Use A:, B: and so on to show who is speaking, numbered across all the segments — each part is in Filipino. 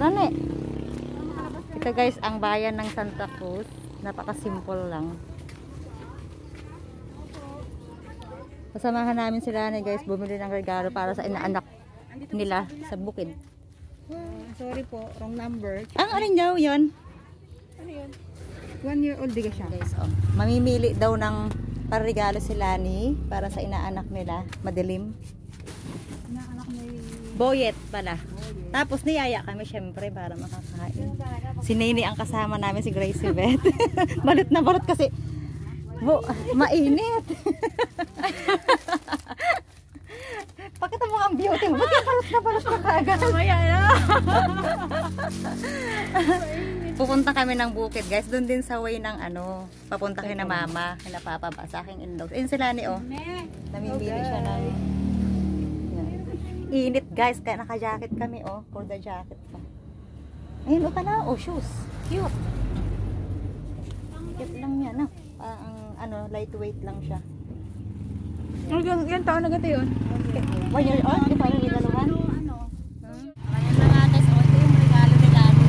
A: Tara na eh. Ito guys, ang bayan ng Santa Cruz. Napaka-simple lang. Kasamahan namin sila ni guys, bumili ng regalo para sa inaanak nila sa bukid.
B: Sorry po, wrong number.
A: Ang alin daw yun?
B: Ano yun? 1 year old di ka siya.
A: Guys, oh, mamimili daw ng regalo sila ni para sa inaanak nila. Madilim.
B: Inaanak ni
A: Boyet pala. Tapos niyaya kami syempre para makakain. Si Nene ang kasama namin, si Gracie Beth. Balit na balot kasi mainit. Pakita mo ang beauty mo. Ba't yung balot na balot ka kaagad?
B: Mamaya na.
A: Pupunta kami ng bukid guys. Doon din sa way ng ano. Papunta kay na mama. Kay na papa ba sa aking in-laws. Ayun sila ni oh. Namimili siya ng init guys, kaya naka-jacket kami oh, for the jacket pa. Ayun oh, kana oh, shoes. Cute. Cute lang yan, no? Ang ano, lightweight lang siya.
B: Yan taon na gata yun?
A: 1 year old, di pa rin regaluhan. Ayan na nga guys, oh, ito yung regalo ni Lani.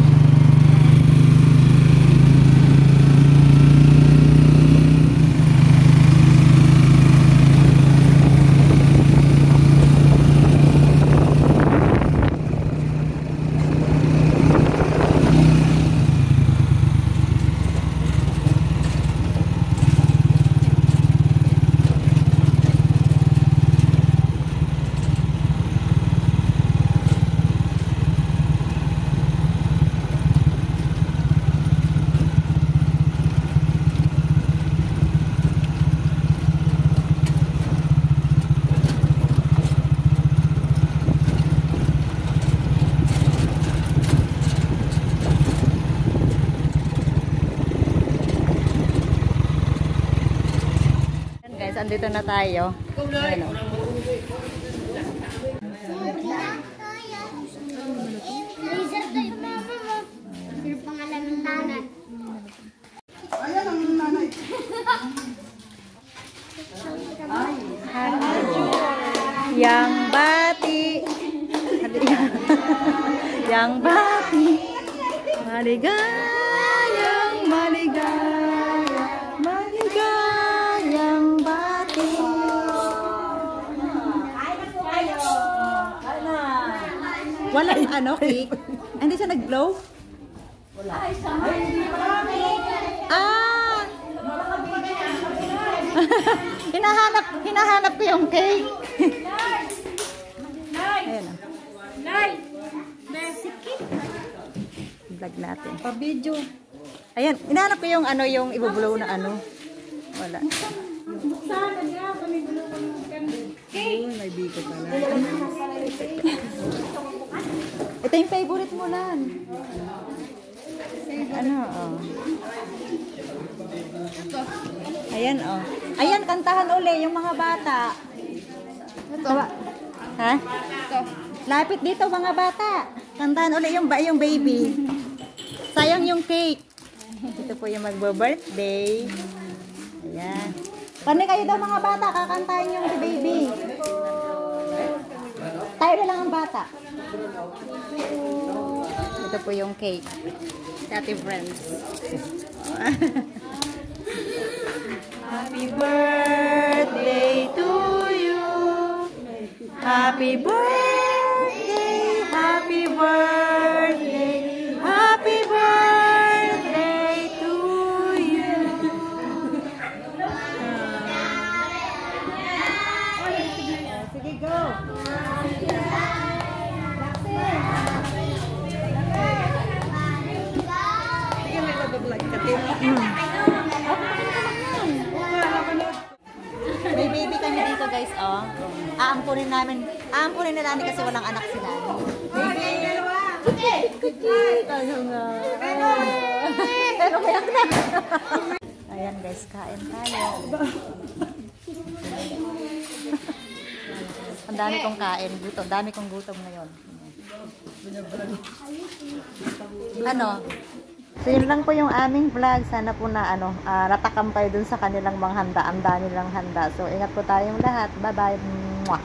A: Andito na tayo. Ayan, oh.
C: Sino pangalan ng nanay?
B: Ayan ang nanay.
A: Yang bati. Yang bati. Maligayang maligaya. Maligayang bati. Wala ano, cake? Hindi siya nag-blow? Wala. Ah! hinahanap ko yung cake. Ayan o. Vlog natin.
B: Pa-video.
A: Ayan, hinahanap ko yung ano, yung i-blow na ano. Wala.
B: May biko pala.
A: Ito yung favorite mo lan. Ano, oh. Ayan, oh. Ayan, kantahan uli yung mga bata.
B: Ito.
A: Ha?
B: Ito.
A: Lapit dito mga bata. Kantahan uli yung baby. Sayang yung cake. Ito po yung magbo-birthday. Ayan. Kani kayo daw mga bata, kakantahin yung si baby. Tayo na lang ang bata. Ito po yung cake. Happy friends. Happy birthday to you. Happy birthday. Happy birthday. Happy birthday to you. Sige, go. May baby kami dito guys, oh. Aampunin nila ni kasi walang anak sila. Baby! Kuchit! Ano nga? Pero may anak. Ayan guys, kain tayo. Ang dami kong kain. Gutom. Dami kong gutom ngayon. Ano? So yun lang po yung aming vlog. Sana po na natakam kayo dun sa kanilang mga handa. Ang dami nilang handa. So ingat po tayong lahat. Bye bye. Mwah.